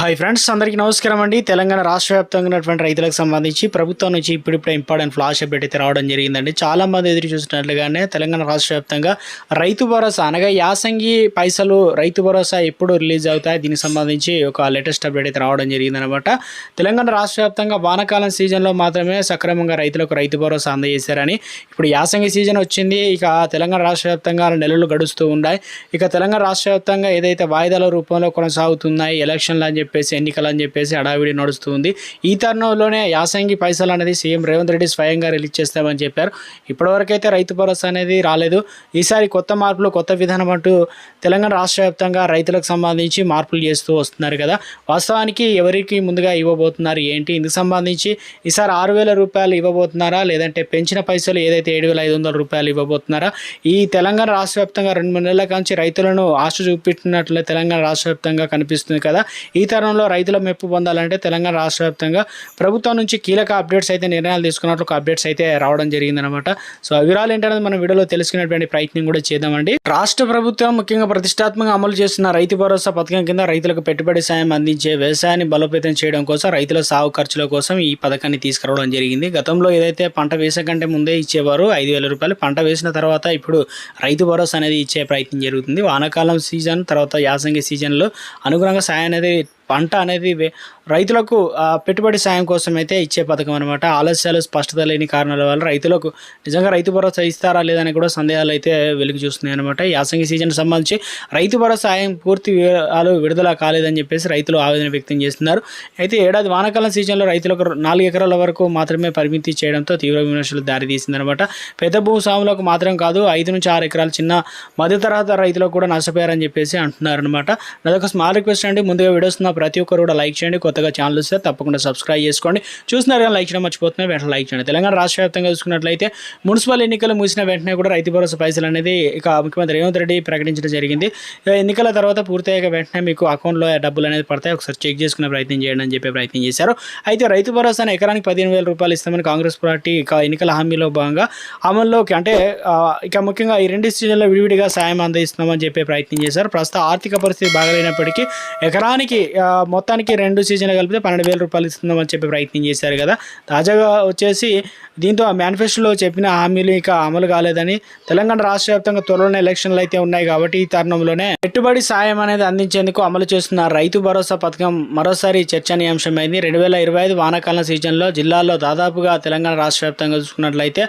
Hi friends, అందరికీ నమస్కారం అండి. తెలంగాణ రాష్ట్ర వ్యాప్తంగా ఉన్నటువంటి రైతులకు సంబంధించి ప్రభుత్వం నుంచి ఇప్పుడిప్పుడే ఇంపార్టెంట్ ఫ్లాష్ అప్డేట్ అయితే రావడం జరిగిందండి. చాలామంది ఎదురు చూసినట్లుగానే తెలంగాణ రాష్ట్ర వ్యాప్తంగా రైతు భరోసా అనగా యాసంగి పైసలు రైతు భరోసా ఎప్పుడు రిలీజ్ అవుతాయి, దీనికి సంబంధించి ఒక లేటెస్ట్ అప్డేట్ అయితే రావడం జరిగిందనమాట. తెలంగాణ రాష్ట్ర వ్యాప్తంగా వానాకాలం సీజన్లో మాత్రమే సక్రమంగా రైతులకు రైతు భరోసా అందజేశారని, ఇప్పుడు యాసంగి సీజన్ వచ్చింది. ఇక తెలంగాణ రాష్ట్ర వ్యాప్తంగా నెలలు గడుస్తూ ఉన్నాయి. ఇక తెలంగాణ రాష్ట్ర వ్యాప్తంగా ఏదైతే వాయిదాల రూపంలో కొనసాగుతున్నాయి, ఎలక్షన్లు అని చెప్పేసి, ఎన్నికలు అని చెప్పేసి హడావిడి నడుస్తుంది. ఈ తరుణంలోనే యాసంగి పైసలు అనేది సీఎం రేవంత్ రెడ్డి స్వయంగా రిలీజ్ చేస్తామని చెప్పారు. ఇప్పటివరకైతే రైతు భరోసా అనేది రాలేదు. ఈసారి కొత్త మార్పులు, కొత్త విధానం అంటూ తెలంగాణ రాష్ట్ర వ్యాప్తంగా రైతులకు సంబంధించి మార్పులు చేస్తూ వస్తున్నారు కదా. వాస్తవానికి ఎవరికి ముందుగా ఇవ్వబోతున్నారు ఏంటి, ఇందుకు సంబంధించి ఈసారి 6,000 రూపాయలు ఇవ్వబోతున్నారా, లేదంటే పెంచిన పైసలు ఏదైతే 7,500 రూపాయలు ఇవ్వబోతున్నారా? ఈ తెలంగాణ రాష్ట్ర వ్యాప్తంగా 2-3 నెలల నుంచి రైతులను ఆశ చూపెట్టినట్లే తెలంగాణ రాష్ట్ర వ్యాప్తంగా కనిపిస్తుంది కదా. ఈ తరంలో రైతుల మెప్పు పొందాలంటే తెలంగాణ రాష్ట్ర వ్యాప్తంగా ప్రభుత్వం నుంచి కీలక అప్డేట్స్ అయితే, నిర్ణయాలు తీసుకున్నట్లు ఒక అప్డేట్స్ అయితే రావడం జరిగిందనమాట. సో ఆ వివరాలు ఏంటనేది మనం వీడియోలో తెలుసుకునేటువంటి ప్రయత్నం కూడా చేద్దామండి. రాష్ట్ర ప్రభుత్వం ముఖ్యంగా ప్రతిష్టాత్మకంగా అమలు చేస్తున్న రైతు భరోసా పథకం కింద రైతులకు పెట్టుబడి సాయం అందించే వ్యవసాయాన్ని బలోపేతం చేయడం కోసం, రైతుల సాగు ఖర్చుల కోసం ఈ పథకాన్ని తీసుకురావడం జరిగింది. గతంలో ఏదైతే పంట వేసే కంటే ముందే ఇచ్చేవారు 5,000 రూపాయలు, పంట వేసిన తర్వాత ఇప్పుడు రైతు భరోసా అనేది ఇచ్చే ప్రయత్నం జరుగుతుంది. వానాకాలం సీజన్ తర్వాత యాసంగి సీజన్లో అనుగుణంగా సాయం అనేది, పంట అనేది రైతులకు పెట్టుబడి సాయం కోసం అయితే ఇచ్చే పథకం అనమాట. ఆలస్యాలు, స్పష్టత లేని కారణాల వల్ల రైతులకు నిజంగా రైతు భరోసా ఇస్తారా లేదని కూడా సందేహాలు అయితే వెలుగు చూస్తున్నాయి అనమాట. యాసంగి సీజన్ సంబంధించి రైతు భరోసా సాయం పూర్తి వివరాలు విడుదల కాలేదని చెప్పేసి రైతులు ఆవేదన వ్యక్తం చేస్తున్నారు. అయితే ఏడాది వానాకాలం సీజన్లో రైతులకు 4 ఎకరాల వరకు మాత్రమే పరిమితి చేయడంతో తీవ్ర విమర్శలు దారితీసిందనమాట. పెద్ద భూస్వాములకు మాత్రం కాదు, 5 నుంచి 6 ఎకరాలు చిన్న మధ్య తరహా రైతులకు కూడా నష్టపోయారని చెప్పేసి అంటున్నారనమాట. నాదొక స్మాల్ రిక్వెస్ట్ అండి, ముందుగా వీడియోస్ ప్రతి ఒక్కరు కూడా లైక్ చేయండి. కొత్తగా ఛానల్ వస్తే తప్పకుండా సబ్స్క్రైబ్ చేసుకోండి. చూస్తున్నారు కానీ లైక్ చేయడం మర్చిపోతున్నారు, వెంటనే లైక్ చేయండి. తెలంగాణ రాష్ట్ర వ్యాప్తంగా చూసుకున్నట్లయితే మున్సిపల్ ఎన్నికలు ముగిసిన వెంటనే కూడా రైతు భరోసా పైసలు అనేది ఇక ముఖ్యమంత్రి రేవంత్ రెడ్డి ప్రకటించడం జరిగింది. ఎన్నికల తర్వాత పూర్తయ్యాక వెంటనే మీకు అకౌంట్లో డబ్బులు అనేది పడతాయి, ఒకసారి చెక్ చేసుకునే ప్రయత్నం చేయండి అని చెప్పే ప్రయత్నం చేశారు. అయితే రైతు భరోసాను ఎకరానికి 15,000 రూపాయలు ఇస్తామని కాంగ్రెస్ పార్టీ ఇక ఎన్నికల హామీలో భాగంగా అమల్లోకి, అంటే ఇక ముఖ్యంగా ఈ 2 సీజన్లో విడివిడిగా సాయం అందిస్తున్నామని చెప్పే ప్రయత్నం చేశారు. ప్రస్తుత ఆర్థిక పరిస్థితి బాగలేనప్పటికీ ఎకరానికి మొత్తానికి 2 సీజన్లు కలిపితే 12,000 రూపాయలు ఇస్తుందామని చెప్పి ప్రయత్నం చేశారు కదా. తాజాగా వచ్చేసి దీంతో మేనిఫెస్టోలో చెప్పిన హామీలు ఇక అమలు కాలేదని, తెలంగాణ రాష్ట్ర వ్యాప్తంగా త్వరలోనే ఎలక్షన్లు అయితే ఉన్నాయి కాబట్టి ఈ తరుణంలోనే పెట్టుబడి సాయం అనేది అందించేందుకు అమలు చేస్తున్న రైతు భరోసా పథకం మరోసారి చర్చనీయాంశమైంది. 2025 వానాకాలం సీజన్లో జిల్లాల్లో దాదాపుగా తెలంగాణ రాష్ట్ర వ్యాప్తంగా చూసుకున్నట్లయితే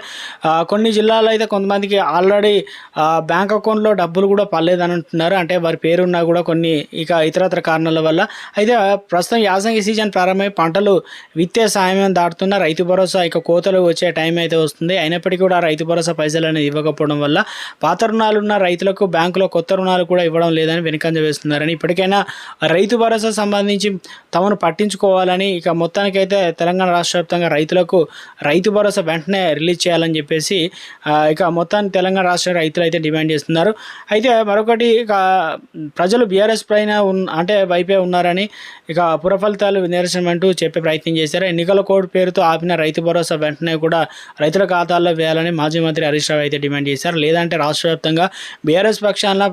కొన్ని జిల్లాల్లో అయితే కొంతమందికి ఆల్రెడీ బ్యాంక్ అకౌంట్లో డబ్బులు కూడా పడలేదని అంటున్నారు. అంటే వారి పేరున్నా కూడా కొన్ని ఇక ఇతరత్ర కారణాల వల్ల. అయితే ప్రస్తుతం యాసంగి సీజన్ ప్రారంభమై పంటలు విత్తే సాయం దాటుతున్న రైతు భరోసా ఇక కోతలు వచ్చే టైం అయితే వస్తుంది. అయినప్పటికీ కూడా రైతు భరోసా పైసలు అనేది ఇవ్వకపోవడం వల్ల పాత రుణాలు ఉన్న రైతులకు బ్యాంకులో కొత్త రుణాలు కూడా ఇవ్వడం లేదని వెనుకంజ వేస్తున్నారని, ఇప్పటికైనా రైతు భరోసా సంబంధించి తమను పట్టించుకోవాలని, ఇక మొత్తానికైతే తెలంగాణ రాష్ట్ర వ్యాప్తంగా రైతులకు రైతు భరోసా వెంటనే రిలీజ్ చేయాలని చెప్పేసి ఇక మొత్తాన్ని తెలంగాణ రాష్ట్ర రైతులు అయితే డిమాండ్ చేస్తున్నారు. అయితే మరొకటి, ఇక ప్రజలు బీఆర్ఎస్ పైన అంటే వైపే ఉన్నారని, ఇక పుర ఫలితాలు నిరసన అంటూ చెప్పే ప్రయత్నం చేశారు. ఎన్నికల కోడ్ పేరుతో ఆపిన రైతు భరోసా వెంటనే కూడా రైతుల ఖాతాల్లో వేయాలని మాజీ మంత్రి హరీష్ రావు అయితే డిమాండ్ చేశారు. లేదంటే రాష్ట్ర వ్యాప్తంగా బీఆర్ఎస్ పక్షాన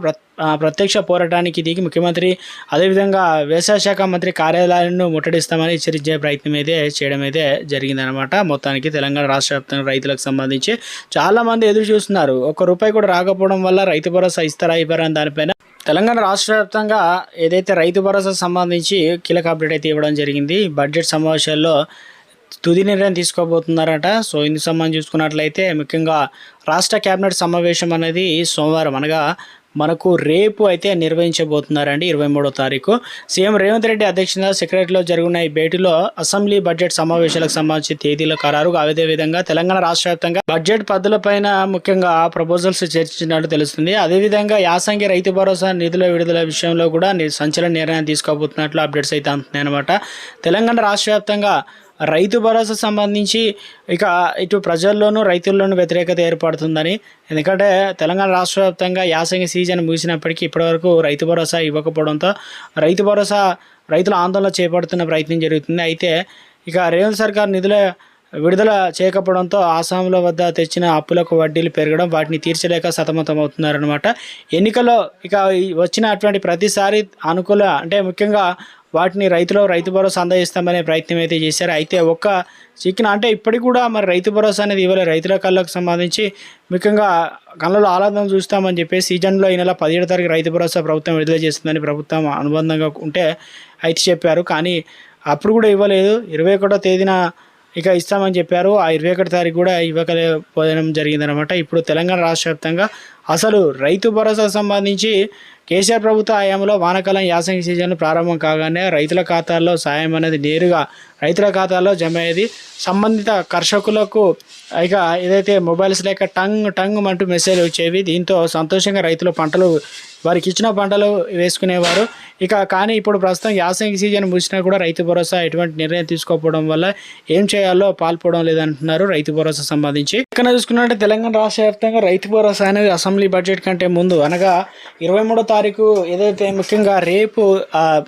ప్రత్యక్ష పోరాటానికి దిగి ముఖ్యమంత్రి, అదేవిధంగా వ్యవసాయ శాఖ మంత్రి కార్యాలయాలను ముట్టడిస్తామని హెచ్చరించే ప్రయత్నం అయితే చేయడం అయితే జరిగిందనమాట. మొత్తానికి తెలంగాణ రాష్ట్ర వ్యాప్తంగా రైతులకు సంబంధించి చాలామంది ఎదురు చూస్తున్నారు. ₹1 కూడా రాకపోవడం వల్ల రైతు భరోసా ఇస్తారా ఇవ్వరా అని దానిపైన తెలంగాణ రాష్ట్ర వ్యాప్తంగా ఏదైతే రైతు భరోసా సంబంధించి కీలక అప్డేట్ అయితే ఇవ్వడం జరిగింది. బడ్జెట్ సమావేశాల్లో తుది నిర్ణయం తీసుకోబోతున్నారట. సో ఇందుకు సంబంధించి చూసుకున్నట్లయితే ముఖ్యంగా రాష్ట్ర కేబినెట్ సమావేశం అనేది సోమవారం అనగా మనకు రేపు అయితే నిర్వహించబోతున్నారండి, 23వ తారీఖు. సీఎం రేవంత్ రెడ్డి అధ్యక్షతన సెక్రటరీలో జరుగుతున్న ఈ భేటీలో అసెంబ్లీ బడ్జెట్ సమావేశాలకు సంబంధించి తేదీల ఖరారు, అదేవిధంగా తెలంగాణ రాష్ట్ర వ్యాప్తంగా బడ్జెట్ పద్ధతులపైన ముఖ్యంగా ప్రపోజల్స్ చర్చించినట్టు తెలుస్తుంది. అదేవిధంగా యాసంగి రైతు భరోసా నిధుల విడుదల విషయంలో కూడా సంచలన నిర్ణయం తీసుకోబోతున్నట్లు అప్డేట్స్ అయితే అందుతున్నాయి అనమాట. తెలంగాణ రాష్ట్ర వ్యాప్తంగా రైతు భరోసా సంబంధించి ఇక ఇటు ప్రజల్లోనూ రైతుల్లోనూ వ్యతిరేకత ఏర్పడుతుందని, ఎందుకంటే తెలంగాణ రాష్ట్ర వ్యాప్తంగా యాసంగి సీజన్ ముగిసినప్పటికీ ఇప్పటివరకు రైతు భరోసా ఇవ్వకపోవడంతో రైతుల ఆందోళన చేపడుతున్న ప్రయత్నం జరుగుతుంది. అయితే ఇక రేవంత్ సర్కార్ నిధుల విడుదల చేయకపోవడంతో ఆసాంలో వద్ద తెచ్చిన అప్పులకు వడ్డీలు పెరగడం, వాటిని తీర్చలేక సతమతం అవుతున్నారనమాట. ఎన్నికల్లో ఇక వచ్చిన అటువంటి ప్రతిసారి అనుకూల, అంటే ముఖ్యంగా వాటిని రైతు భరోసా అందజేస్తామనే ప్రయత్నం అయితే చేశారు. అయితే ఒక్క చిక్కిన అంటే ఇప్పటికి కూడా మరి రైతు భరోసా అనేది ఇవ్వలేదు. రైతుల కళ్ళకు సంబంధించి ముఖ్యంగా కళ్ళలో ఆహ్లాదం చూస్తామని చెప్పేసి సీజన్లో ఈ నెల 17 తారీఖు రైతు భరోసా ప్రభుత్వం విడుదల చేస్తుందని ప్రభుత్వం అనుబంధంగా ఉంటే అయితే చెప్పారు. కానీ అప్పుడు కూడా ఇవ్వలేదు. 21వ తేదీన ఇక ఇస్తామని చెప్పారు. ఆ 21 తారీఖు కూడా ఇవ్వకపోవడం జరిగిందనమాట. ఇప్పుడు తెలంగాణ రాష్ట్ర వ్యాప్తంగా అసలు రైతు భరోసాకు సంబంధించి కేసీఆర్ ప్రభుత్వ హయాంలో వానాకాలం యాసంగి సీజన్ ప్రారంభం కాగానే రైతుల ఖాతాల్లో సాయం అనేది నేరుగా రైతుల ఖాతాల్లో జమ అయ్యేది. సంబంధిత కర్షకులకు ఇక ఏదైతే మొబైల్స్ లేక టంగ్ అంటూ మెసేజ్ వచ్చేవి. దీంతో సంతోషంగా రైతులు పంటలు వారికి ఇచ్చిన పంటలు వేసుకునేవారు. కానీ ఇప్పుడు ప్రస్తుతం యాసంగి సీజన్ ముగిసినా కూడా రైతు భరోసా ఎటువంటి నిర్ణయం తీసుకోకపోవడం వల్ల ఏం చేయాలో పాల్పడడం లేదంటున్నారు రైతు భరోసా సంబంధించి. ఇక్కడ చూసుకున్నట్టే తెలంగాణ రాష్ట్ర వ్యాప్తంగా రైతు భరోసా అనేది అసెంబ్లీ బడ్జెట్ కంటే ముందు అనగా 23వ తారీఖు ఏదైతే ముఖ్యంగా రేపు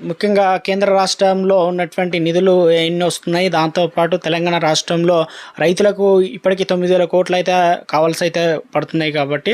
ముఖ్యంగా కేంద్ర రాష్ట్రంలో ఉన్నటువంటి నిధులు ఎన్ని వస్తున్నాయి, దాంతోపాటు తెలంగాణ రాష్ట్రంలో రైతులకు ఇప్పటికీ 9,000 కోట్లు అయితే కావాల్సి అయితే పడుతున్నాయి. కాబట్టి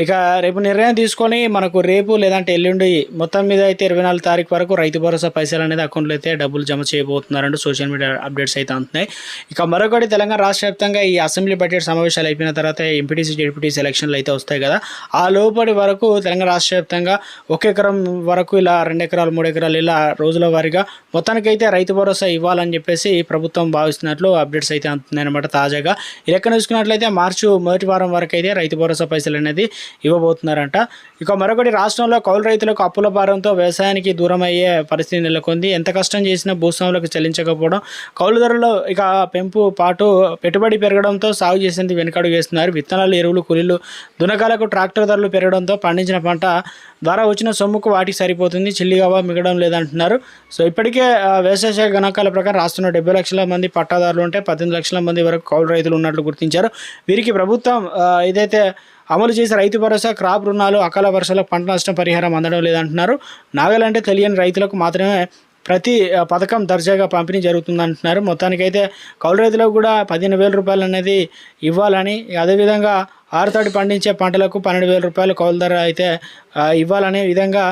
ఇక రేపు నిర్ణయం తీసుకొని మనకు రేపు లేదంటే ఎల్లుండి మొత్తం మీద అయితే 24 తారీఖు వరకు రైతు భరోసా పైసలు అనేది అకౌంట్లో అయితే డబ్బులు జమ చేయబోతున్నారంటూ సోషల్ మీడియా అప్డేట్స్ అయితే అందుతున్నాయి. ఇక మరొకటి తెలంగాణ రాష్ట్ర వ్యాప్తంగా ఈ అసెంబ్లీ బడ్జెట్ సమావేశాలు అయిపోయిన తర్వాత ఎంపీటీసీ జెడ్పీటీసీ ఎలక్షన్లు అయితే వస్తాయి కదా, ఆ లోపటి వరకు తెలంగాణ రాష్ట్ర వ్యాప్తంగా 1 ఎకరం వరకు ఇలా 2 ఎకరాలు 3 ఎకరాలు ఇలా రోజుల వారీగా మొత్తానికైతే రైతు భరోసా ఇవ్వాలని చెప్పేసి ప్రభుత్వం భావిస్తున్నట్లు అప్డేట్స్ అయితే అందుతున్నాయి అనమాట. తాజాగా ఈ లెక్కన చూసుకున్నట్లయితే మార్చి మొదటి వారం వరకు అయితే రైతు భరోసా పైసలు అనేది ఇవ్వబోతున్నారంట. ఇక మరొకటి రాష్ట్రంలో కౌలు రైతులకు అప్పుల భారంతో వ్యవసాయానికి దూరం అయ్యే పరిస్థితి నెలకొంది. ఎంత కష్టం చేసినా భూస్వాములకు చెల్లించకపోవడం, కౌలుదారులు ఇక పెంపు పాటు పెట్టుబడి పెరగడంతో సాగు చేసేందుకు వెనుకడుగు వేస్తున్నారు. విత్తనాలు, ఎరువులు, కూలీలు, దునకాలకు ట్రాక్టర్ ధరలు పెరగడంతో పండించిన పంట ద్వారా వచ్చిన సొమ్ముకు వాటికి సరిపోతుంది, చిల్లిగా మిగడం లేదంటున్నారు. సో ఇప్పటికే వ్యవసాయ శాఖ గణాంకాల ప్రకారం రాష్ట్రంలో 70 లక్షల మంది పట్టాదారులు ఉంటే 18 లక్షల మంది వరకు కౌలు రైతులు ఉన్నట్లు గుర్తించారు. వీరికి ప్రభుత్వం ఏదైతే అమలు చేసే రైతు భరోసా, క్రాప్ రుణాలు, అకాల వర్షాలకు పంట నష్టం పరిహారం అందడం లేదంటున్నారు. నాగలంటే తెలియని రైతులకు మాత్రమే ప్రతి పథకం దర్జాగా పంపిణీ జరుగుతుందంటున్నారు. మొత్తానికైతే కౌలు రైతులకు కూడా 15,000 రూపాయలు అనేది ఇవ్వాలని, అదేవిధంగా ఆరుతడి పండించే పంటలకు 12,000 రూపాయలు కౌలు ధర అయితే ఇవ్వాలనే విధంగా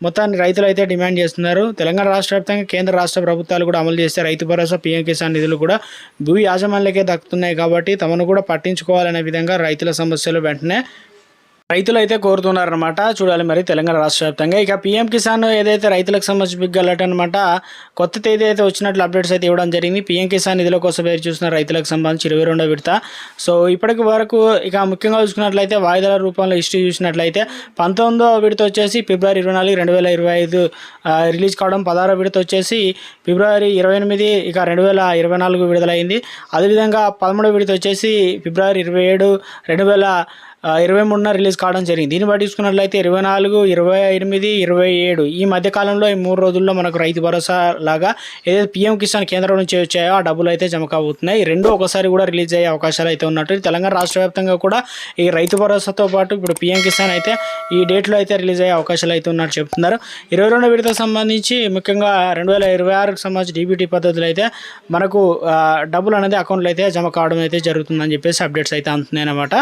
మొత్తాన్ని రైతులు అయితే డిమాండ్ చేస్తున్నారు. తెలంగాణ రాష్ట్ర వ్యాప్తంగా కేంద్ర రాష్ట్ర ప్రభుత్వాలు కూడా అమలు చేస్తే రైతు భరోసా, పీఎం కిసాన్ నిధులు కూడా భూ యాజమాన్యాలకే దక్కుతున్నాయి. కాబట్టి తమను కూడా పట్టించుకోవాలనే విధంగా రైతుల సమస్యలు వెంటనే రైతులు అయితే కోరుతున్నారనమాట. చూడాలి మరి తెలంగాణ రాష్ట్ర వ్యాప్తంగా. ఇక పీఎం కిసాన్ ఏదైతే రైతులకు సంబంధించి బిగ్ అలర్ట్ అనమాట, కొత్త తేదీ అయితే వచ్చినట్లు అప్డేట్స్ అయితే ఇవ్వడం జరిగింది. పీఎం కిసాన్ నిధుల కోసం వేరు చూసిన రైతులకు సంబంధించి 22వ విడత. సో ఇప్పటికి వరకు ఇక ముఖ్యంగా చూసుకున్నట్లయితే వాయిదాల రూపంలో హిస్టరీ చూసినట్లయితే 19వ విడత వచ్చేసి ఫిబ్రవరి 24, 2025 రిలీజ్ కావడం, 16వ విడత వచ్చేసి ఫిబ్రవరి 28, ఇక 2024 విడుదలైంది. అదేవిధంగా 13వ విడత వచ్చేసి ఫిబ్రవరి 27, 2023 రిలీజ్ కావడం జరిగింది. దీన్ని బట్టి చూసుకున్నట్లయితే 24, 28, 27 ఈ మధ్యకాలంలో ఈ 3 రోజుల్లో మనకు రైతు భరోసా లాగా ఏదైతే పీఎం కిసాన్ కేంద్రం నుంచి వచ్చాయో ఆ డబ్బులు అయితే జమ కాబోతున్నాయి. రెండు ఒకసారి కూడా రిలీజ్ అయ్యే అవకాశాలు అయితే ఉన్నట్టు తెలంగాణ రాష్ట్ర వ్యాప్తంగా కూడా ఈ రైతు భరోసాతో పాటు ఇప్పుడు పీఎం కిసాన్ అయితే ఈ డేట్లో అయితే రిలీజ్ అయ్యే అవకాశాలు అయితే ఉన్నట్టు చెప్తున్నారు. 22వ విడతకు సంబంధించి ముఖ్యంగా 2026కు సంబంధించి డీబీటీ పద్ధతులు అయితే మనకు డబ్బులు అనేది అకౌంట్లో అయితే జమ కావడం అయితే జరుగుతుందని చెప్పేసి అప్డేట్స్ అయితే అందుతున్నాయి అన్నమాట.